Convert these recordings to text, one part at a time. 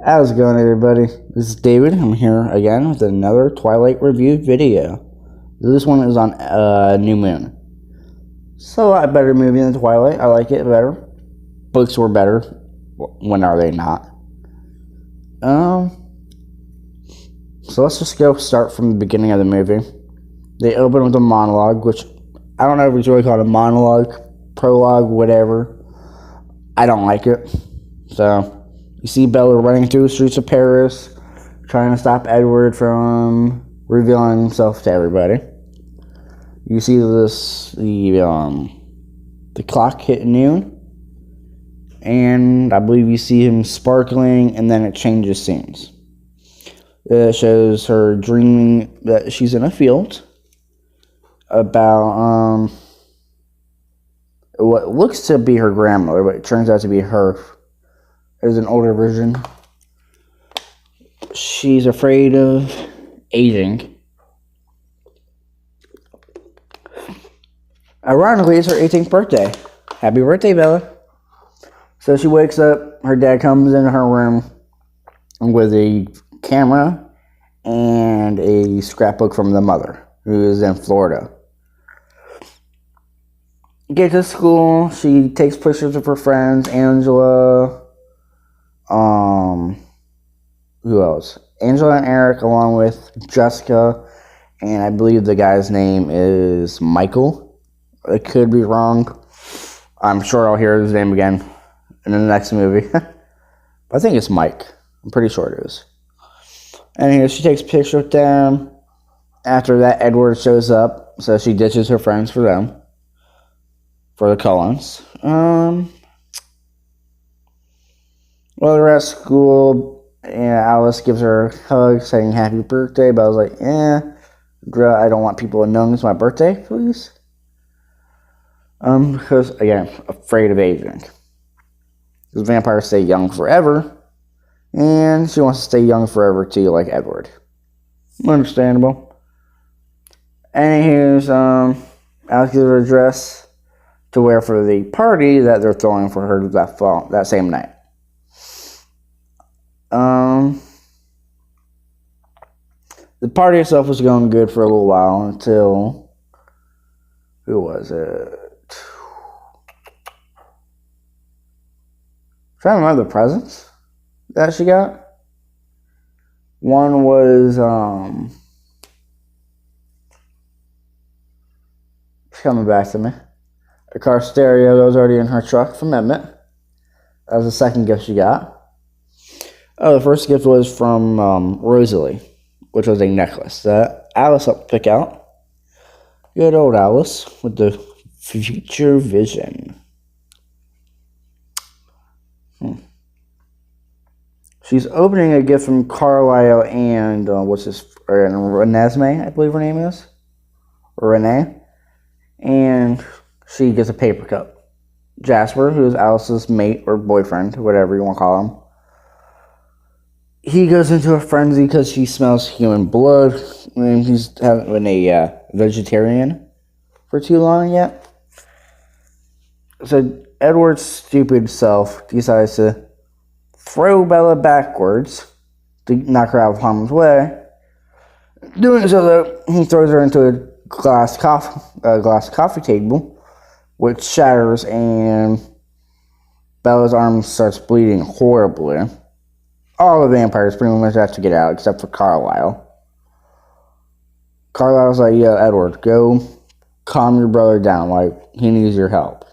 How's it going, everybody? This is David. I'm here again with another Twilight review video. This one is on New Moon. It's a lot better movie than Twilight. I like it better. Books were better. When are they not? So let's just go start from the beginning of the movie. They open with a monologue, which I don't know if it's really called a monologue, prologue, whatever. I don't like it. So you see Bella running through the streets of Paris, trying to stop Edward from revealing himself to everybody. You see the clock hit noon, and I believe you see him sparkling, and then it changes scenes. It shows her dreaming that she's in a field about what looks to be her grandmother, but it turns out to be her. There's an older version. She's afraid of aging. Ironically, it's her 18th birthday. Happy birthday, Bella. So she wakes up. Her dad comes into her room with a camera and a scrapbook from the mother, who is in Florida. Get to school. She takes pictures of her friends, Angela. Who else? Angela and Eric, along with Jessica, and I believe the guy's name is Michael. I could be wrong. I'm sure I'll hear his name again in the next movie. I think it's Mike. I'm pretty sure it is. And she takes pictures with them. After that, Edward shows up, so she ditches her friends for them. For the Cullens. Well, they're at school, and Alice gives her a hug, saying happy birthday, but I was like, I don't want people to know it's my birthday, please. Because, again, afraid of aging. Because vampires stay young forever, and she wants to stay young forever, too, like Edward. Understandable. And here's, Alice gives her a dress to wear for the party that they're throwing for her that same night. The party itself was going good for a little while until, who was it? I'm trying to remember the presents that she got. One was, it's coming back to me. A car stereo that was already in her truck from Emmett. That was the second gift she got. Oh, the first gift was from Rosalie, which was a necklace that Alice helped pick out. Good old Alice with the future vision. She's opening a gift from Carlisle and Renesmee, I believe her name is. Renee. And she gets a paper cup. Jasper, who is Alice's mate or boyfriend, whatever you want to call him. He goes into a frenzy because he smells human blood. And he's haven't been a vegetarian for too long yet. So Edward's stupid self decides to throw Bella backwards to knock her out of harm's way. Doing so, though, he throws her into a glass coffee table, which shatters, and Bella's arm starts bleeding horribly. All the vampires pretty much have to get out, except for Carlisle. Carlisle's like, yeah, Edward, go calm your brother down. Like, he needs your help.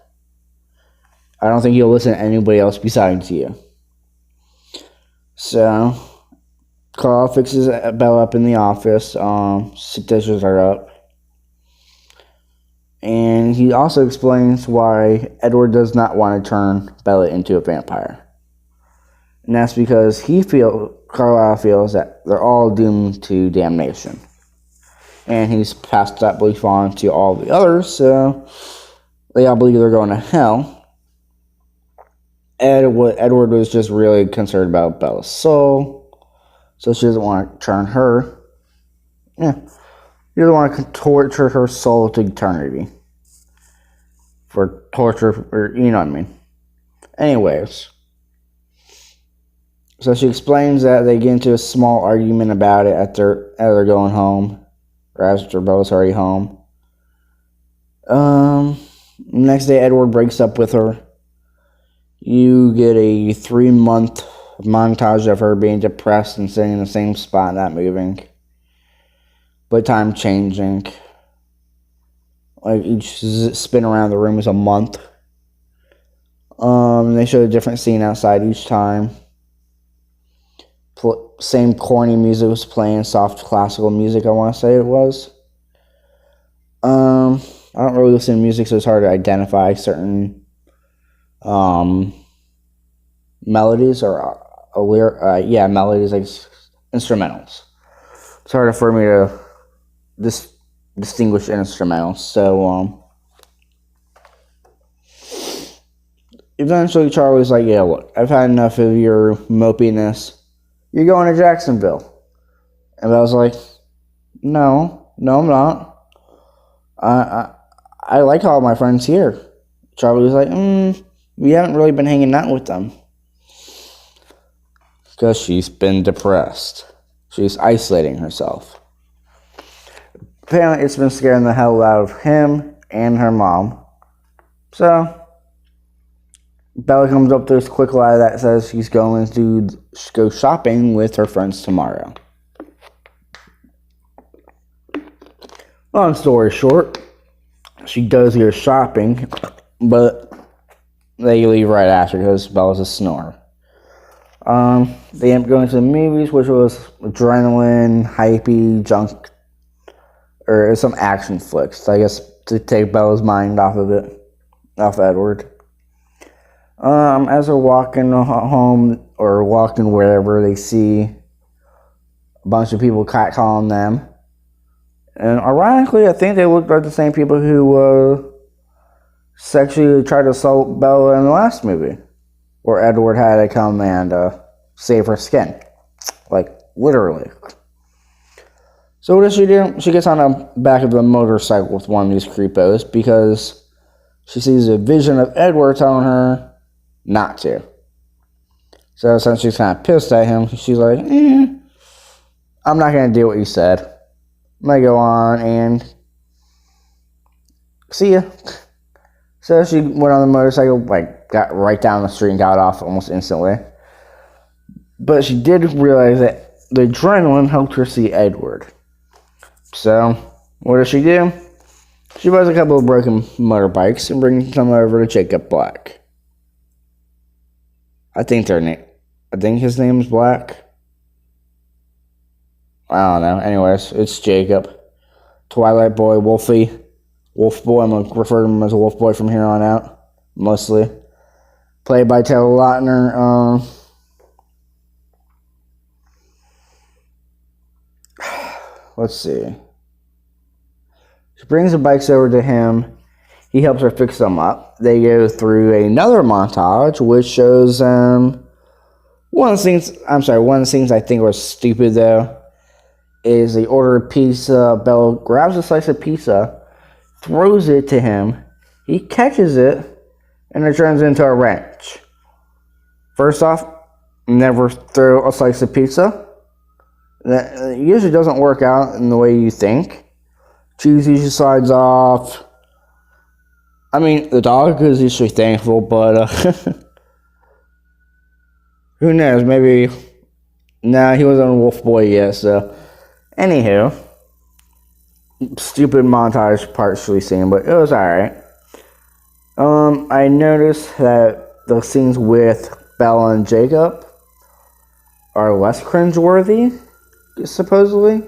I don't think he'll listen to anybody else besides you. So, Carl fixes Bella up in the office, stitches her up. And he also explains why Edward does not want to turn Bella into a vampire. And that's because Carlisle feels that they're all doomed to damnation. And he's passed that belief on to all the others, so they all believe they're going to hell. Edward was just really concerned about Bella's soul, so she doesn't want to turn her. Yeah, he doesn't want to torture her soul to eternity. For torture, or you know what I mean. Anyways. So she explains that they get into a small argument about it as they're going home, or after Bella's already home. Next day, Edward breaks up with her. You get a 3-month montage of her being depressed and sitting in the same spot, not moving, but time changing. Like each spin around the room is a month. They show a different scene outside each time. Same corny music was playing, soft classical music, I want to say it was. I don't really listen to music, so it's hard to identify certain melodies or melodies, like instrumentals. It's harder for me to distinguish instrumentals. So eventually Charlie's like, yeah, look, I've had enough of your mopiness. You're going to Jacksonville. And I was like, no, I'm not. I like all my friends here. Charlie was like, we haven't really been hanging out with them. Because she's been depressed. She's isolating herself. Apparently it's been scaring the hell out of him and her mom. So Bella comes up to this quick lie that says she's going to go shopping with her friends tomorrow. Long story short, she does go shopping, but they leave right after because Bella's a snorer. They end up going to the movies, which was adrenaline, hypey, junk, or some action flicks, I guess, to take Bella's mind off of it, off Edward. As they're walking home or walking wherever, they see a bunch of people catcalling them. And ironically, I think they looked like the same people who sexually tried to assault Bella in the last movie, where Edward had to come and save her skin. Like, literally. So what does she do? She gets on the back of the motorcycle with one of these creepos because she sees a vision of Edward telling her not to. So since she's kind of pissed at him, she's like, I'm not going to do what you said. I'm going to go on and see ya. So she went on the motorcycle, like, got right down the street and got off almost instantly. But she did realize that the adrenaline helped her see Edward. So, what does she do? She buys a couple of broken motorbikes and brings them over to Jacob Black. I think his name is Black. I don't know. Anyways, it's Jacob. Twilight boy, Wolfie. Wolf boy, I'm going to refer to him as a wolf boy from here on out. Mostly. Played by Taylor Lautner. Let's see. She brings the bikes over to him. He helps her fix them up. They go through another montage, which shows one of the things I think was stupid though, is they order a pizza. Bella grabs a slice of pizza, throws it to him. He catches it, and it turns into a wrench. First off, never throw a slice of pizza. That usually doesn't work out in the way you think. Cheese usually slides off. I mean, the dog is usually thankful, but who knows? Maybe. Nah, he wasn't a wolf boy yet, so. Anywho, stupid montage partially seen, but it was alright. I noticed that the scenes with Bella and Jacob are less cringeworthy, supposedly,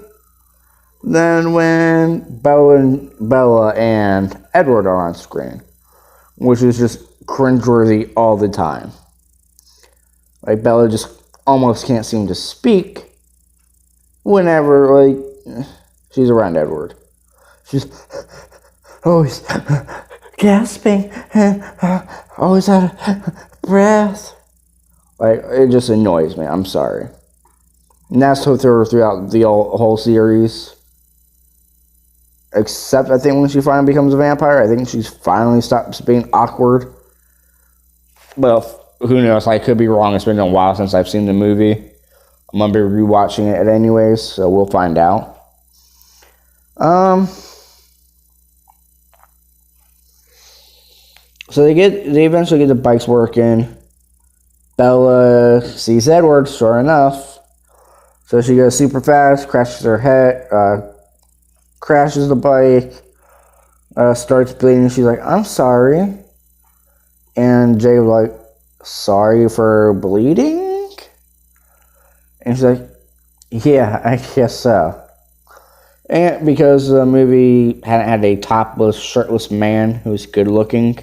than when Bella and Edward are on screen, which is just cringeworthy all the time. Like, Bella just almost can't seem to speak whenever, like, she's around Edward. She's always gasping and always out of breath. Like, it just annoys me. I'm sorry. And that's throughout the whole series. Except, I think, when she finally becomes a vampire, I think she finally stops being awkward. But who knows? I could be wrong. It's been a while since I've seen the movie. I'm gonna be rewatching it anyways, so we'll find out. So they eventually get the bikes working. Bella sees Edward, sure enough. So she goes super fast, crashes her head, crashes the bike, starts bleeding. She's like, "I'm sorry." And Jacob's like, "Sorry for bleeding?" And she's like, "Yeah, I guess so." And because the movie hadn't had a topless, shirtless man who's good looking.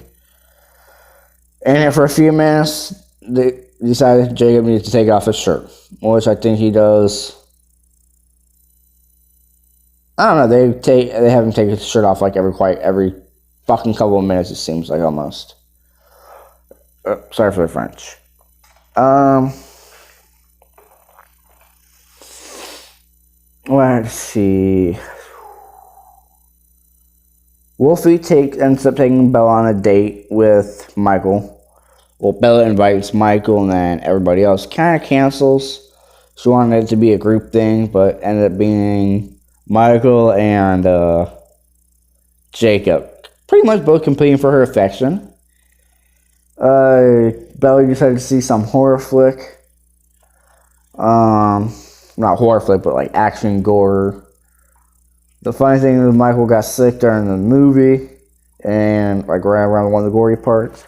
And for a few minutes, they decided Jacob needs to take off his shirt, which I think he does. I don't know. They have him take his shirt off like every fucking couple of minutes. It seems like almost. Sorry for the French. Let's see. Wolfie ends up taking Bella on a date with Michael. Well, Bella invites Michael, and then everybody else kind of cancels. She wanted it to be a group thing, but ended up being Michael and Jacob. Pretty much both competing for her affection. Bella decided to see some horror flick. Not horror flick, but like action gore. The funny thing is Michael got sick during the movie and like ran around one of the gory parts.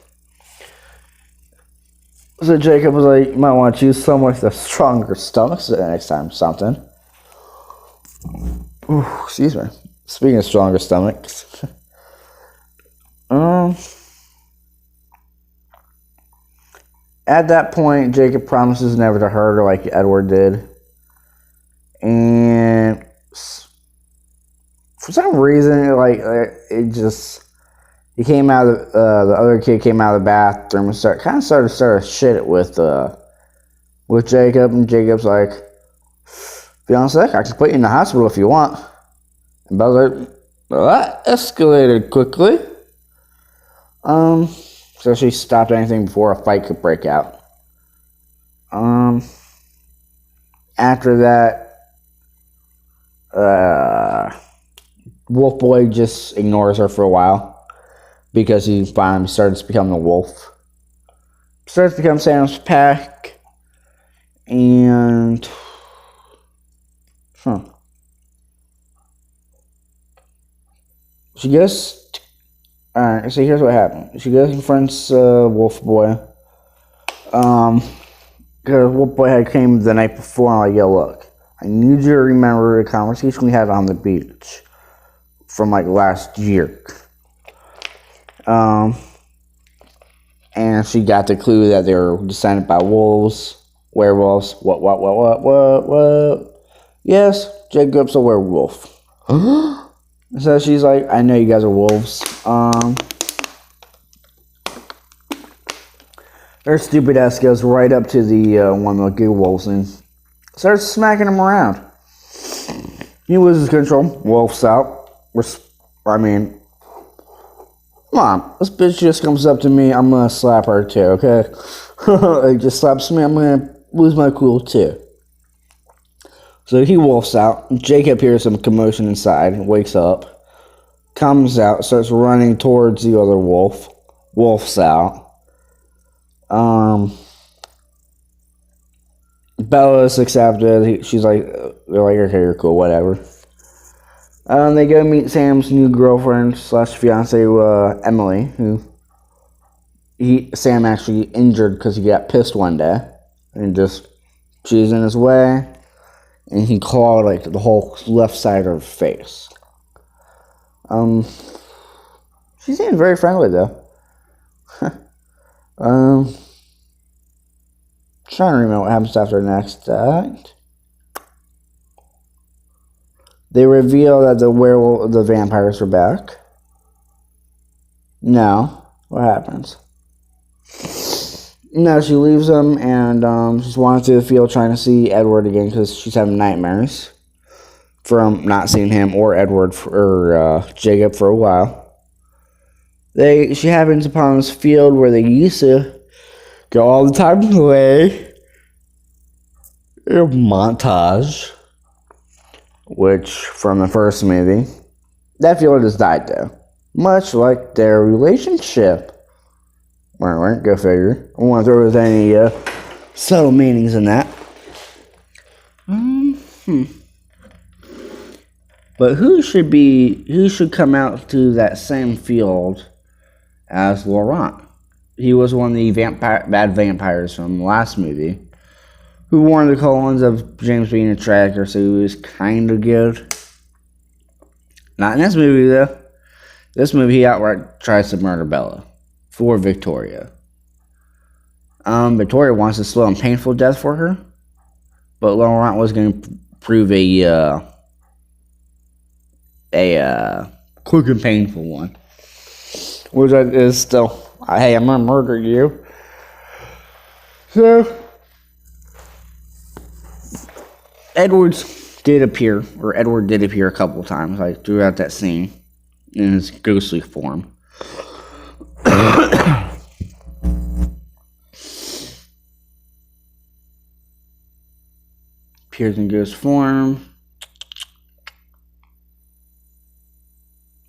So Jacob was like, "You might want to choose someone with a stronger stomach so next time something." Ooh, excuse me. Speaking of stronger stomachs. At that point, Jacob promises never to hurt her like Edward did. And for some reason, he came out of the other kid came out of the bathroom and started shit it with Jacob, and Jacob's like, "Feeling sick? I can put you in the hospital if you want." And Bella's like, "Well, that escalated quickly." So she stopped anything before a fight could break out. After that, Wolf Boy just ignores her for a while because he finally starts to become a wolf. Starts to become Sam's pack, and she goes. Alright, so here's what happened. She goes and confronts Wolf Boy. Because Wolf Boy had came the night before and like, "Yo, look, I need you to remember the conversation we had on the beach from like last year." And she got the clue that they were descended by wolves, werewolves. What? Yes, Jacob's a werewolf. So she's like, "I know you guys are wolves." Her stupid ass goes right up to the one of the good wolves and starts smacking him around. He loses control, wolf's out. Come on, this bitch just comes up to me, I'm gonna slap her too, okay? Like, just slaps me, I'm gonna lose my cool too. So he wolfs out. Jacob hears some commotion inside, wakes up, comes out, starts running towards the other wolf. Wolf's out. Bella's accepted. She's like, they're like, "Okay, you're cool, whatever." They go meet Sam's new girlfriend / fiance, Emily, who Sam actually injured because he got pissed one day and she's in his way, and he clawed like the whole left side of her face. She seems very friendly though. Trying to remember what happens after the next act. They reveal that the vampires are back. No. What happens? No, she leaves them and she's wandering through the field trying to see Edward again because she's having nightmares from not seeing him or Edward or Jacob for a while. She happens upon this field where they used to Go all the time to play. Montage. Which, from the first movie, that feeling has died though. Much like their relationship. Right, go figure. I wonder if there was any subtle meanings in that. But who should come out to that same field as Laurent? He was one of the bad vampires from the last movie, who warned the Cullens of James being a traitor, so he was kind of good. Not in this movie, though. This movie, he outright tries to murder Bella for Victoria. Victoria wants a slow and painful death for her, but Laurent was going to prove a quick and painful one, which is still, hey, I'm going to murder you. So, Edward did appear a couple of times, like throughout that scene, in his ghostly form. Appears in ghost form.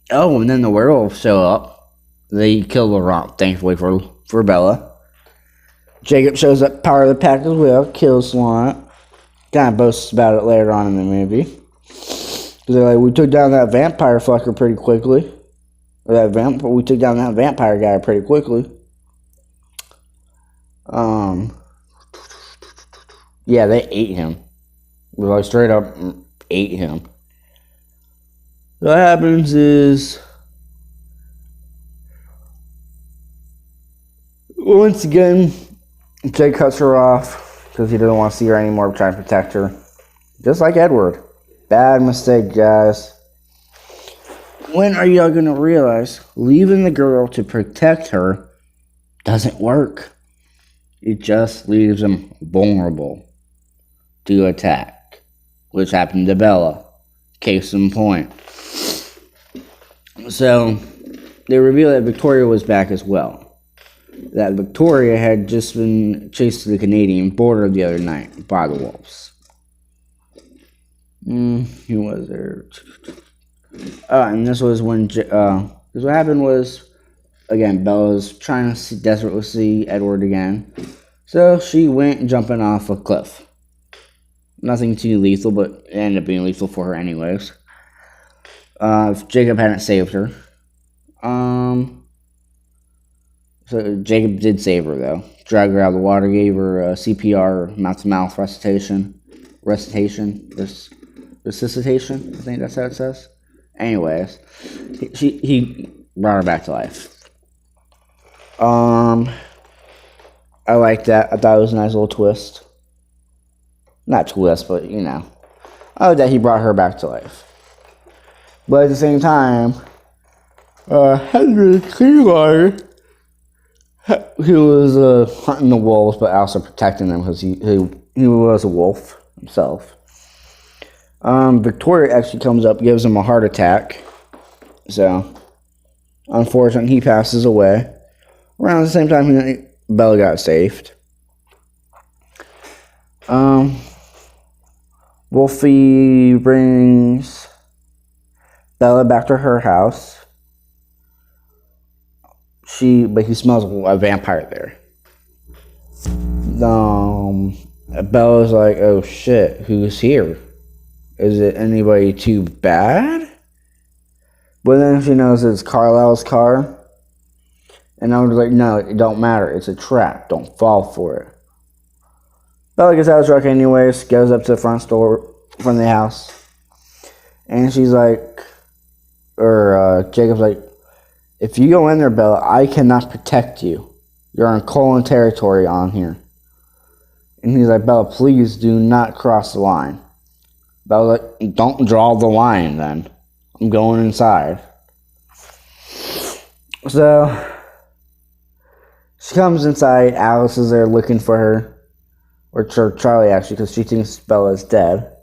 Oh, and then the werewolves show up. They kill Laurent, thankfully for Bella. Jacob shows up, power of the pack as well, kills Laurent. Kind of boasts about it later on in the movie. Because they're like, we took down that vampire fucker pretty quickly. We took down that vampire guy pretty quickly. Yeah, they ate him. Like, straight up ate him. So what happens is, once again, Jake cuts her off because he doesn't want to see her anymore, trying to protect her. Just like Edward. Bad mistake, guys. When are y'all going to realize leaving the girl to protect her doesn't work? It just leaves them vulnerable to attack, which happened to Bella. Case in point. So, they reveal that Victoria was back as well. That Victoria had just been chased to the Canadian border the other night by the wolves. Who was there? And this was when, because what happened was, again, Bella was trying to desperately see Edward again. So she went jumping off a cliff. Nothing too lethal, but it ended up being lethal for her anyways. If Jacob hadn't saved her. So Jacob did save her, though. Dragged her out of the water, gave her CPR, mouth-to-mouth resuscitation, resuscitation, I think that's how it says. Anyways, he brought her back to life. I like that. I thought it was a nice little twist. Not twist, but, you know. I like that he brought her back to life. But at the same time, Henry Clearwater, who was hunting the wolves, but also protecting them because he was a wolf himself. Victoria actually comes up, gives him a heart attack. So, unfortunately, he passes away. Around the same time, Bella got saved. Wolfie brings Bella back to her house. But he smells a vampire there. Bella's like, oh shit, who's here? Is it anybody too bad? But then she knows it's Carlisle's car. And I was like, no, it don't matter. It's a trap. Don't fall for it. Bella gets out of the truck anyways, goes up to the front door from the house. And she's like, Jacob's like, if you go in there, Bella, I cannot protect you. You're in Cullen territory on here. And he's like, Bella, please do not cross the line. Bella's like, don't draw the line then. I'm going inside. So, she comes inside. Alice is there looking for her. Or Charlie, actually, because she thinks Bella's dead.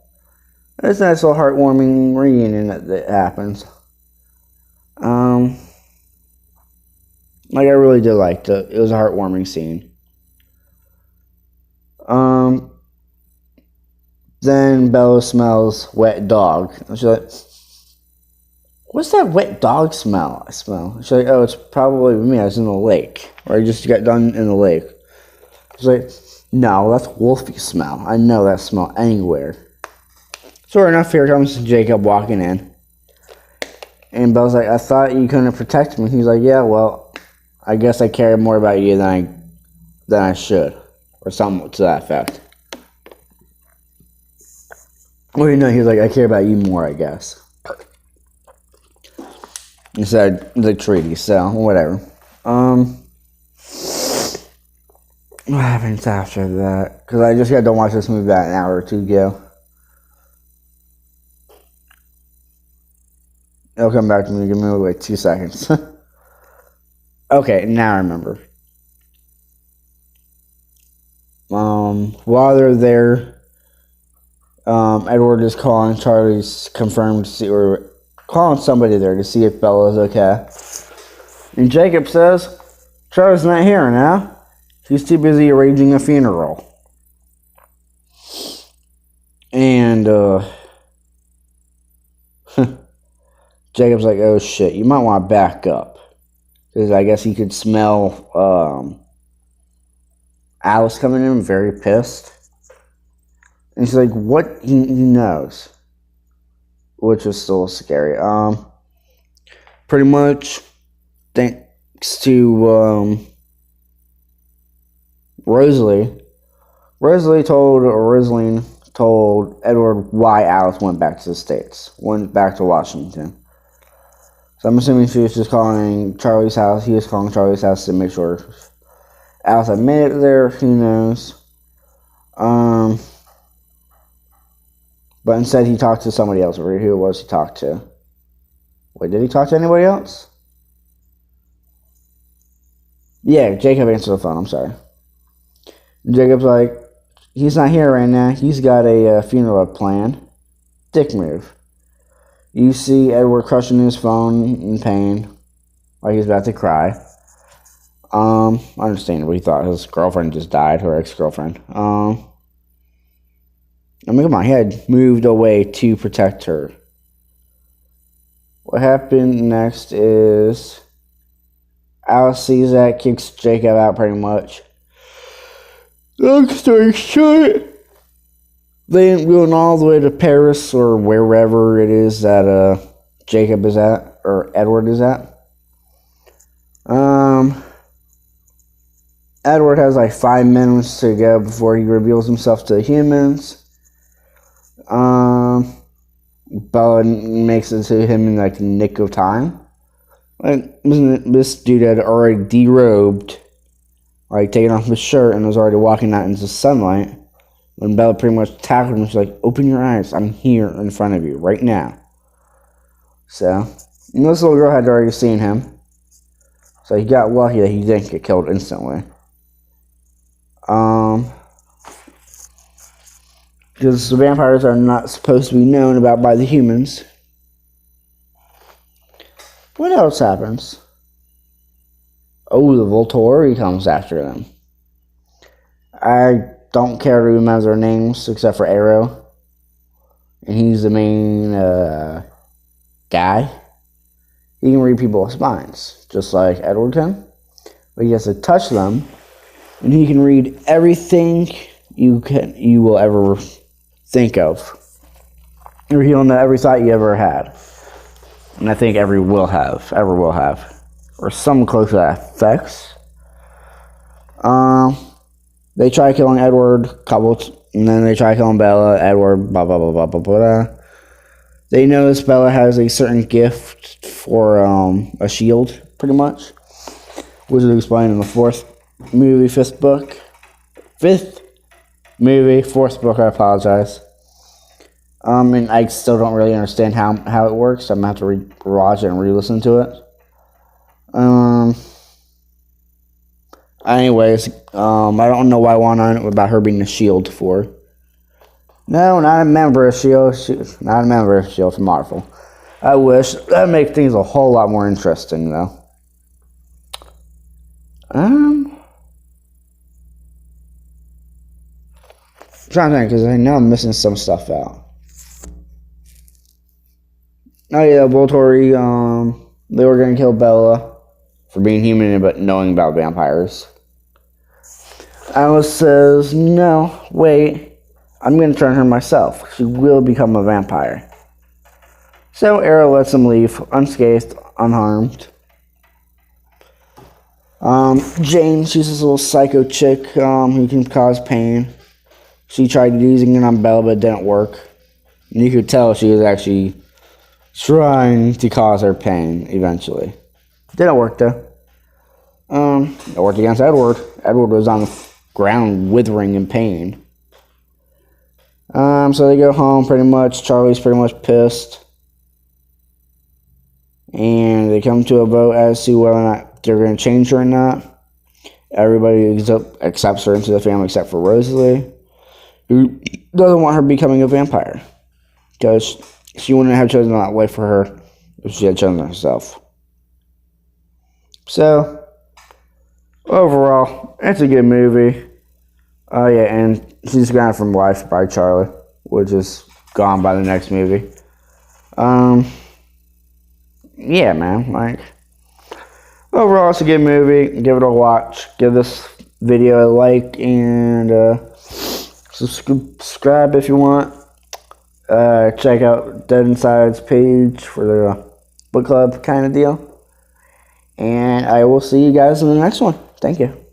And it's a nice little heartwarming reunion that happens. Like, I really did like it. It was a heartwarming scene. Then Bella smells wet dog. And she's like, what's that wet dog smell? She's like, oh, it's probably me. I was in the lake. Or I just got done in the lake. She's like, no, that's wolfy smell. I know that smell anywhere. Sure enough, here comes Jacob walking in. And Bella's like, I thought you couldn't protect me. He's like, yeah, well, I guess I care more about you than I should. Or something to that effect. Well, you know, he's like, I care about you more, I guess. Instead of the treaty, so, whatever. What happens after that? Because I just got done watching this movie about an hour or two ago. It'll come back to me. Give me like 2 seconds. Okay, now I remember. While they're there, Edward is calling Charlie's confirmed to see, or calling somebody there to see if Bella's okay. And Jacob says, Charlie's not here now. He's too busy arranging a funeral. And, Jacob's like, oh shit, you might want to back up. Because I guess he could smell, Alice coming in, very pissed. And she's like, what? He knows. Which is still scary. Pretty much, thanks to, Rosalie told Edward why Alice went back to the States. Went back to Washington. So I'm assuming she was just calling Charlie's house. He was calling Charlie's house to make sure Alice had made it there. Who knows? But instead he talked to somebody else. Who it was he talked to? Wait, did he talk to anybody else? Yeah, Jacob answered the phone. I'm sorry. Jacob's like, he's not here right now. He's got a funeral planned. Dick move. You see Edward crushing his phone in pain, like he's about to cry. Understandably, he thought his girlfriend just died, her ex-girlfriend. I mean, come on, he had moved away to protect her. What happened next is Alice sees that, kicks Jacob out pretty much. Long story short, they ain't going all the way to Paris or wherever it is that Jacob is at, or Edward is at. Edward has like 5 minutes to go before he reveals himself to the humans. Bella makes it to him in like the nick of time. Like, this dude had already derobed, like taking off his shirt, and was already walking out into the sunlight. When Bella pretty much tackled him, she's like, open your eyes, I'm here in front of you, right now. So, and this little girl had already seen him. So he got lucky that he didn't get killed instantly. Because the vampires are not supposed to be known about by the humans. What else happens? Oh, the Volturi comes after them. I don't care to remember their names except for Arrow. And he's the main guy. He can read people's minds, just like Edward can. But he has to touch them, and he can read everything you will ever think of. Or he'll know every thought you ever had. And I think ever will have. Or some close to that effects. They try killing Edward, and then they try killing Bella, Edward, blah, blah, blah, blah, blah, blah. They notice Bella has a certain gift for a shield, pretty much. Which is explained in the fourth book, I apologize. And I still don't really understand how it works. I'm going to have to watch it and re-listen to it. Anyways, I don't know why I want on it about her being a shield for. No, not a member of S.H.I.E.L.D. Not a member of S.H.I.E.L.D. from Marvel. I wish. That'd make things a whole lot more interesting, though. trying to think, because I know I'm missing some stuff out. Oh yeah, Volturi, they were gonna kill Bella for being human but knowing about vampires. Alice says, no, wait, I'm gonna turn her myself. She will become a vampire. So Era lets him leave, unscathed, unharmed. Jane, she's this little psycho chick who can cause pain. She tried using it on Bella, but it didn't work. And you could tell she was actually trying to cause her pain eventually. Didn't work though. It worked against Edward. Edward was on the ground withering in pain. So they go home pretty much. Charlie's pretty much pissed. And they come to a vote as to whether or not they're going to change her or not. Everybody accepts her into the family except for Rosalie, who doesn't want her becoming a vampire. Because she wouldn't have chosen that way for her if she had chosen herself. So, overall, it's a good movie. Oh yeah, and she's grounded from life by Charlie, which is gone by the next movie. Yeah, man, like, overall, it's a good movie. Give it a watch. Give this video a like and subscribe if you want. Check out Dead Inside's page for the book club kind of deal. And I will see you guys in the next one. Thank you.